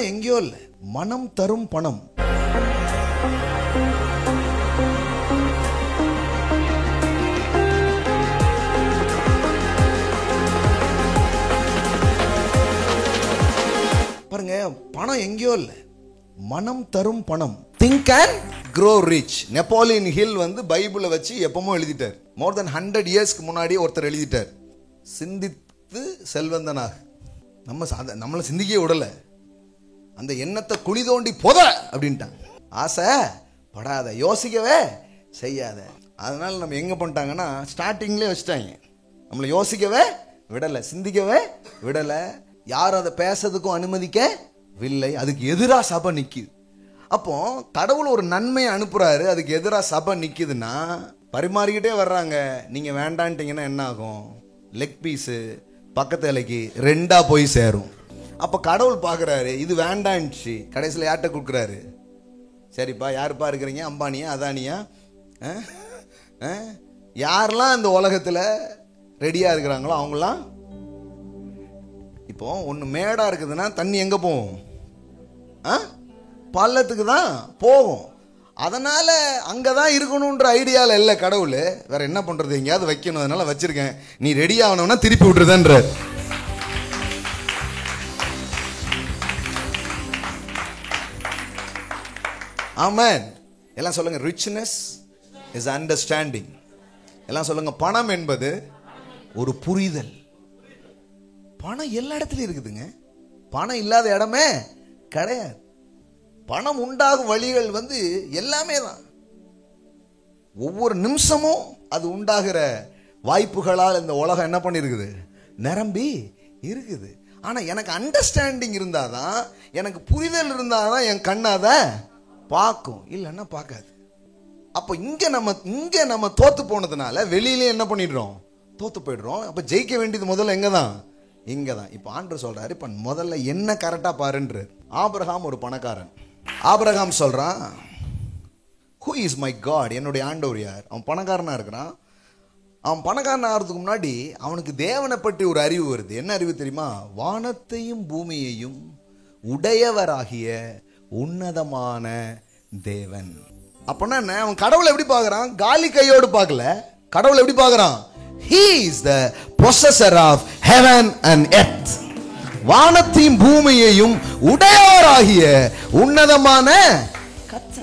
பணம் எங்கேயோ இல்ல, மனம் தரும் பணம். பாருங்க, பணம் எங்கேயோ இல்ல, மனம் தரும் பணம். Think and grow rich. Napoleon Hill வந்து பைபிளை வச்சு எப்பமோ எழுதிட்டார். மோர் தென் 100 இயர்ஸ்க்கு முன்னாடி ஒருத்தர் எழுதிட்டார், சிந்தித்து செல்வந்தனாக. நம்மளை சிந்திக்க விடல, அந்த எண்ணத்தை குழி தோண்டி போத அப்படின்ட்டாங்க. ஆசை படாத, யோசிக்கவே செய்யாத. அதனால நம்ம எங்க பண்ணிட்டாங்கன்னா ஸ்டார்டிங்லேயே வச்சுட்டாங்க, நம்மளை யோசிக்கவே விடலை, சிந்திக்கவே விடலை, யாரும் அதை பேசுறதுக்கும் அனுமதிக்கவில்லை. அதுக்கு எதிராக சபை நிற்குது. அப்போ கடவுள் ஒரு நன்மையை அனுப்புறாரு, அதுக்கு எதிராக சபை நிற்குதுன்னா பரிமாறிக்கிட்டே வர்றாங்க. நீங்க வேண்டான்ட்டீங்கன்னா என்ன ஆகும்? லெக் பீஸு பக்கத்து இலைக்கு 2ஆ போய் சேரும். அப்போ கடவுள் பார்க்குறாரு, இது வேண்டான்ச்சு, கடைசியில் யார்கிட்ட கொடுக்குறாரு? சரிப்பா, யாருப்பா இருக்கிறீங்க? அம்பானியா, அதானியா, யாரெல்லாம் இந்த உலகத்தில் ரெடியாக இருக்கிறாங்களோ அவங்களாம். இப்போ ஒன்று மேடாக இருக்குதுன்னா தண்ணி எங்கே போகும்? பள்ளத்துக்கு தான் போகும். அதனால அங்கதான் இருக்கணும்ன்ற ஐடியால இல்ல கடவுள். வேற என்ன பண்றது, எங்கேயாவது வைக்கணும், அதனால வச்சிருக்கேன், நீ ரெடி ஆகணும்னா திருப்பி விட்டுருதன்ற. ஆமென். எல்லாம் சொல்லுங்க, ரிச்னஸ் இஸ் அண்டர்ஸ்டாண்டிங். எல்லாம் சொல்லுங்க, பணம் என்பது ஒரு புரிதல். பணம் எல்லா இடத்துலயும் இருக்குதுங்க, பணம் இல்லாத இடமே கிடையாது. பணம் உண்டாகும் வழிகள் வந்து எல்லாமே தான். ஒவ்வொரு நிமிஷமும் அது உண்டாகிற வாய்ப்புகளால் இந்த உலகம் என்ன பண்ணிருக்குது? நிரம்பி இருக்குது. ஆனா எனக்கு அண்டர்ஸ்டாண்டிங் இருந்தாதான், எனக்கு புரிதல் இருந்தாதான் என் கண்ணாத பார்க்கும், இல்லைன்னா பார்க்காது. அப்போ இங்க நம்ம தோத்து போனதுனால வெளியிலே என்ன பண்ணிடுறோம்? தோத்து போயிடுறோம். அப்ப ஜெயிக்க வேண்டியது முதல்ல எங்கதான்? இங்கதான். இப்ப ஆண்டவர் சொல்றாரு, இப்ப முதல்ல என்ன கரெக்டா பாருன்றார். ஆபிரகாம் ஒரு பணக்காரன். ஆபிரகாம் சொல்றான், who is my God? என்னுடைய ஆண்டவர் யார்? அவன் பணக்காரனா இருக்கிறான். அவன் பணக்காரன் ஆகிறதுக்கு முன்னாடி அவனுக்கு தேவனை பற்றி ஒரு அறிவு வருது. என்ன அறிவு தெரியுமா? வானத்தையும் பூமியையும் உடையவராகிய உன்னதமான தேவன். அப்பனா என்ன? அவன் கடவுளை எப்படி பார்க்கறான்? காலி கையோடு பார்க்கல. கடவுளை எப்படி பார்க்கறான்? He is the possessor of heaven and earth. வானத்தையும் பூமியையும் உடையவராகிய உன்னதமான கர்த்தர்.